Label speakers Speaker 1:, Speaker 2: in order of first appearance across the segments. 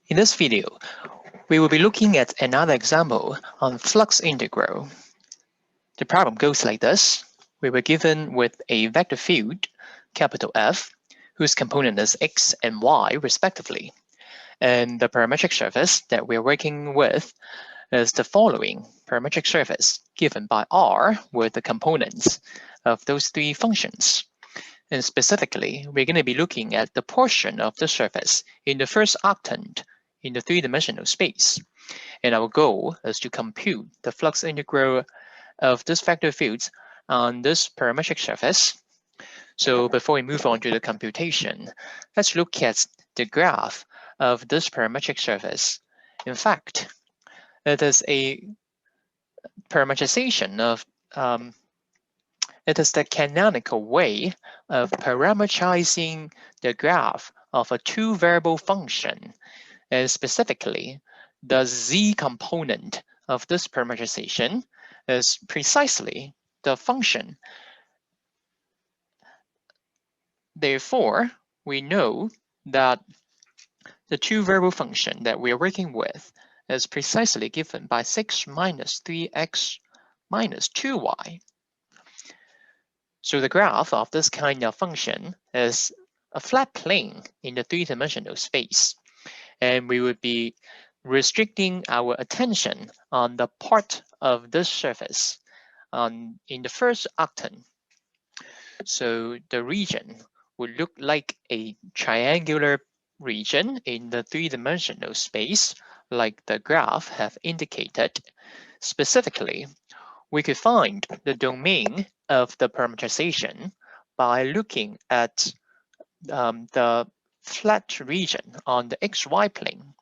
Speaker 1: In this video, we will be looking at another example on flux integral. The problem goes like this. We were given with a vector field, capital F, whose component is x and y respectively. And the parametric surface that we're working with is the following parametric surface given by R with the components of those three functions. And specifically, we're going to be looking at the portion of the surface in the first octant in the three-dimensional space. And our goal is to compute the flux integral of this vector fields on this parametric surface. So before we move on to the computation, let's look at the graph of this parametric surface. In fact, it is a parametrization of it is the canonical way of parametrizing the graph of a two-variable function. And specifically, the z component of this parametrization is precisely the function. Therefore, we know that the two-variable function that we are working with is precisely given by 6 minus 3x minus 2y. So the graph of this kind of function is a flat plane in the three-dimensional space. And we would be restricting our attention on the part of this surface in the first octant. So the region would look like a triangular region in the three-dimensional space, like the graph have indicated. Specifically, we could find the domain of the parametrization by looking at the flat region on the xy plane.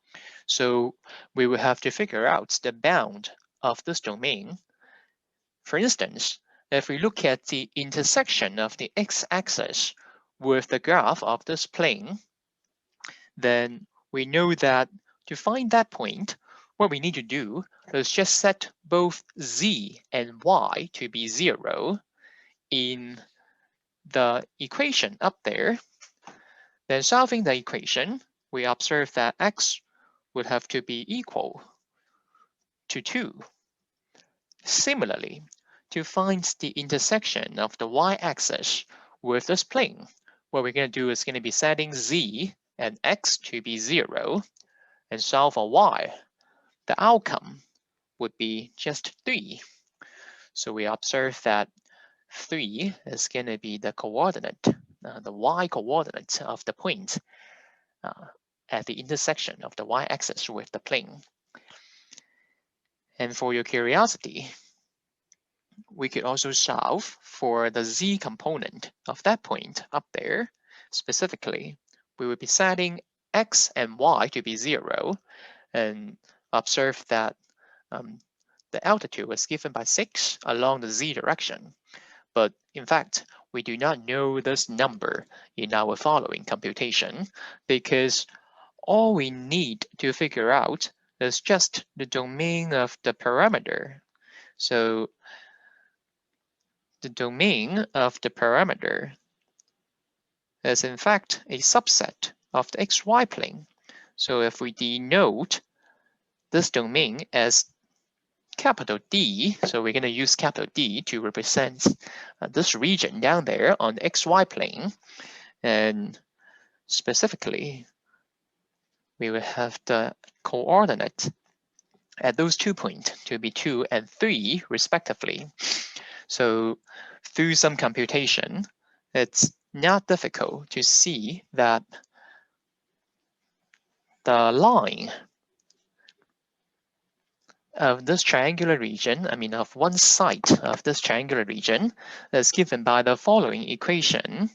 Speaker 1: So we will have to figure out the bound of this domain. For instance, if we look at the intersection of the x-axis with the graph of this plane, then we know that to find that point, what we need to do is just set both z and y to be 0 in the equation up there. Then solving the equation, we observe that x would have to be equal to 2. Similarly, to find the intersection of the y-axis with this plane, what we're going to do is going to be setting z and x to be 0 and solve for y. The outcome would be just 3. So we observe that 3 is going to be the coordinate, the y coordinate of the point at the intersection of the y-axis with the plane. And for your curiosity, we could also solve for the z component of that point up there. Specifically, we would be setting x and y to be 0 and observe that the altitude was given by 6 along the z direction. But in fact, we do not know this number in our following computation because all we need to figure out is just the domain of the parameter. So the domain of the parameter is in fact a subset of the xy plane. So if we denote this domain as capital D, so we're going to use capital D to represent this region down there on the xy plane. And specifically, we will have the coordinate at those 2 points to be 2 and 3 respectively. So through some computation, it's not difficult to see that the line of this triangular region, of one side of this triangular region, is given by the following equation: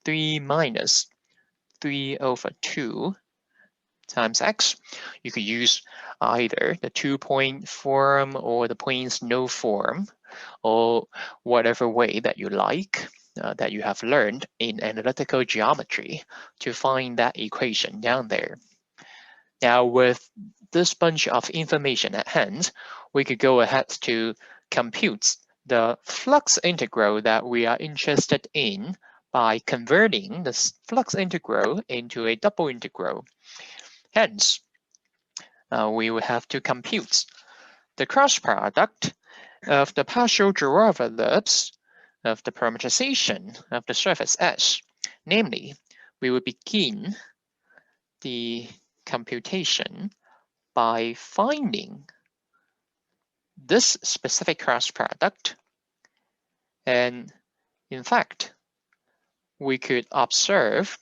Speaker 1: 3 minus 3 over 2 times x. You could use either the 2-point form or the points no form, or whatever way that you like, that you have learned in analytical geometry to find that equation down there. Now, with this bunch of information at hand, we could go ahead to compute the flux integral that we are interested in by converting the flux integral into a double integral. Hence, we will have to compute the cross product of the partial derivatives of the parameterization of the surface S. Namely, we will begin the computation by finding this specific cross product. And in fact, we could observe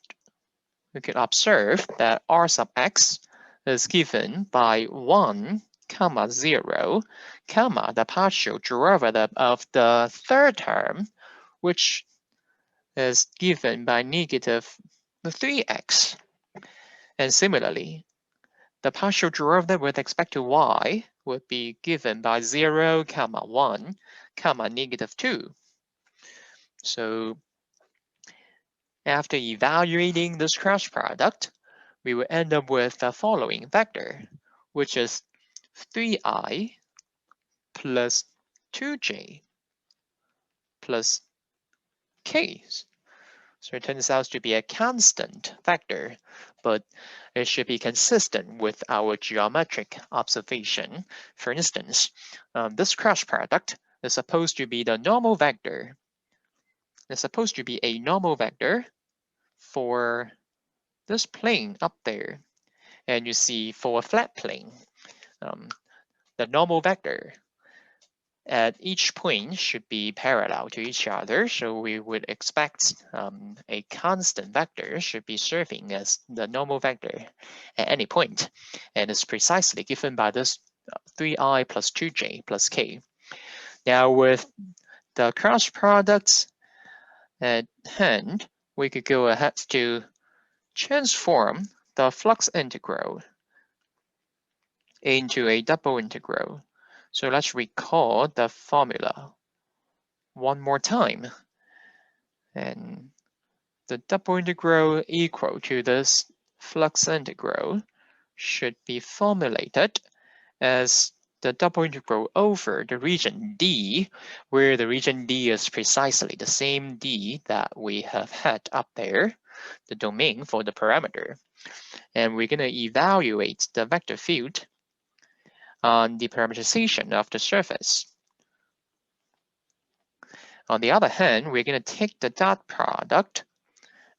Speaker 1: that R sub x is given by 1, 0, the partial derivative of the third term, which is given by negative 3x. And similarly, the partial derivative with respect to y would be given by 0, 1, negative 2. So after evaluating this cross product, we will end up with the following vector, which is 3i plus 2j plus k. So it turns out to be a constant vector, but it should be consistent with our geometric observation. For instance, this cross product is supposed to be the normal vector. It's supposed to be a normal vector for this plane up there. And you see for a flat plane, the normal vector at each point should be parallel to each other. So we would expect a constant vector should be serving as the normal vector at any point. And it's precisely given by this 3i plus 2j plus k. Now with the cross products at hand, we could go ahead to transform the flux integral into a double integral. So let's recall the formula one more time. And the double integral equal to this flux integral should be formulated as the double integral over the region D, where the region D is precisely the same D that we have had up there, the domain for the parameter. And we're going to evaluate the vector field on the parameterization of the surface. On the other hand, we're going to take the dot product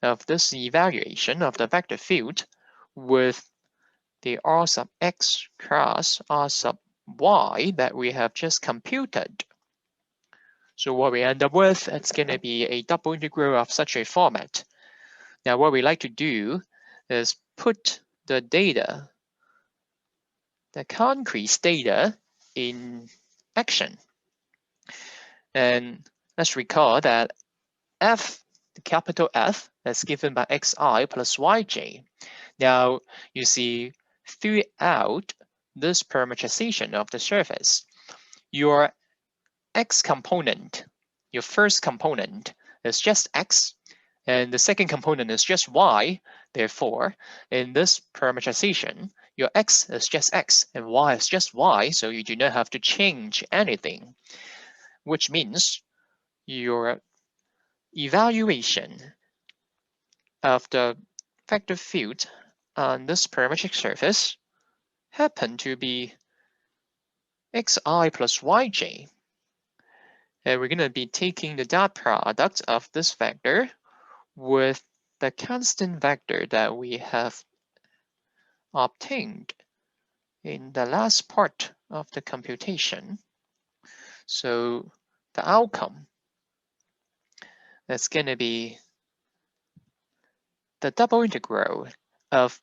Speaker 1: of this evaluation of the vector field with the R sub x cross R sub y that we have just computed. So what we end up with, it's going to be a double integral of such a format. Now what we like to do is put the data, the concrete data, in action. And let's recall that f, the capital F, is given by xi plus yj. Now you see throughout this parameterization of the surface, your x component, your first component is just x, and the second component is just y. Therefore, in this parameterization, your x is just x and y is just y, so you do not have to change anything, which means your evaluation of the vector field on this parametric surface happen to be xi plus yj. And we're going to be taking the dot product of this vector with the constant vector that we have obtained in the last part of the computation. So the outcome is going to be the double integral of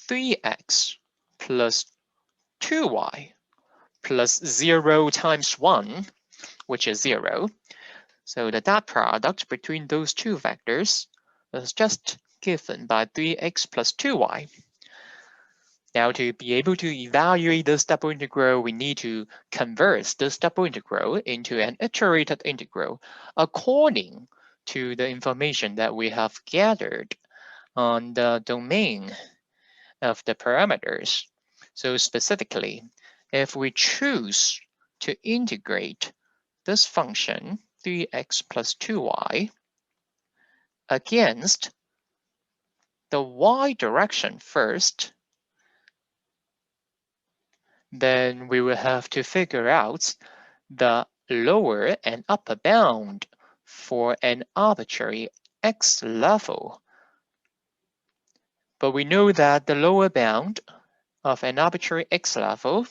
Speaker 1: 3x plus 2y plus 0 times 1, which is 0. So the dot product between those two vectors is just given by 3x plus 2y. Now to be able to evaluate this double integral, we need to convert this double integral into an iterated integral according to the information that we have gathered on the domain of the parameters. So specifically, if we choose to integrate this function 3x plus 2y against the y direction first, then we will have to figure out the lower and upper bound for an arbitrary x level. But we know that the lower bound of an arbitrary x level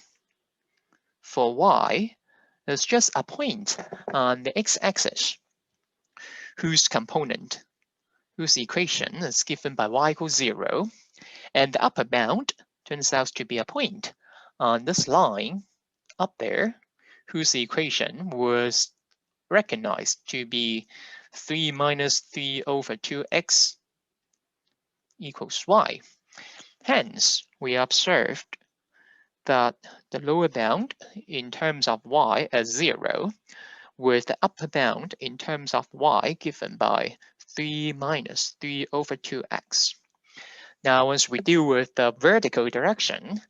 Speaker 1: for y is just a point on the x-axis whose equation is given by y equals 0, and the upper bound turns out to be a point on this line up there whose equation was recognized to be 3 minus 3 over 2x equals y. Hence, we observed that the lower bound in terms of y is 0, with the upper bound in terms of y given by 3 minus 3 over 2x. Now, once we deal with the vertical direction,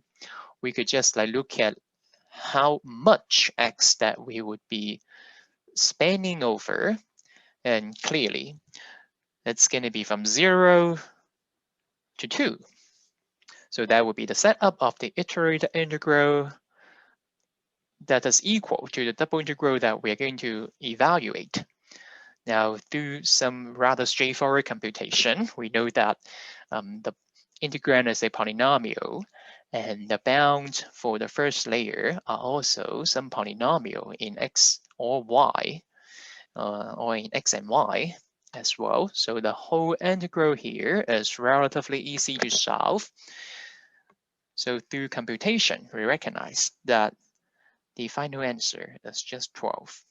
Speaker 1: we could just look at how much x that we would be spanning over, and clearly it's going to be from 0 to 2. So that would be the setup of the iterated integral that is equal to the double integral that we're going to evaluate. Now, through some rather straightforward computation, we know that the integrand is a polynomial, and the bounds for the first layer are also some polynomial in x or y, or in x and y as well. So the whole integral here is relatively easy to solve. So through computation, we recognize that the final answer is just 12.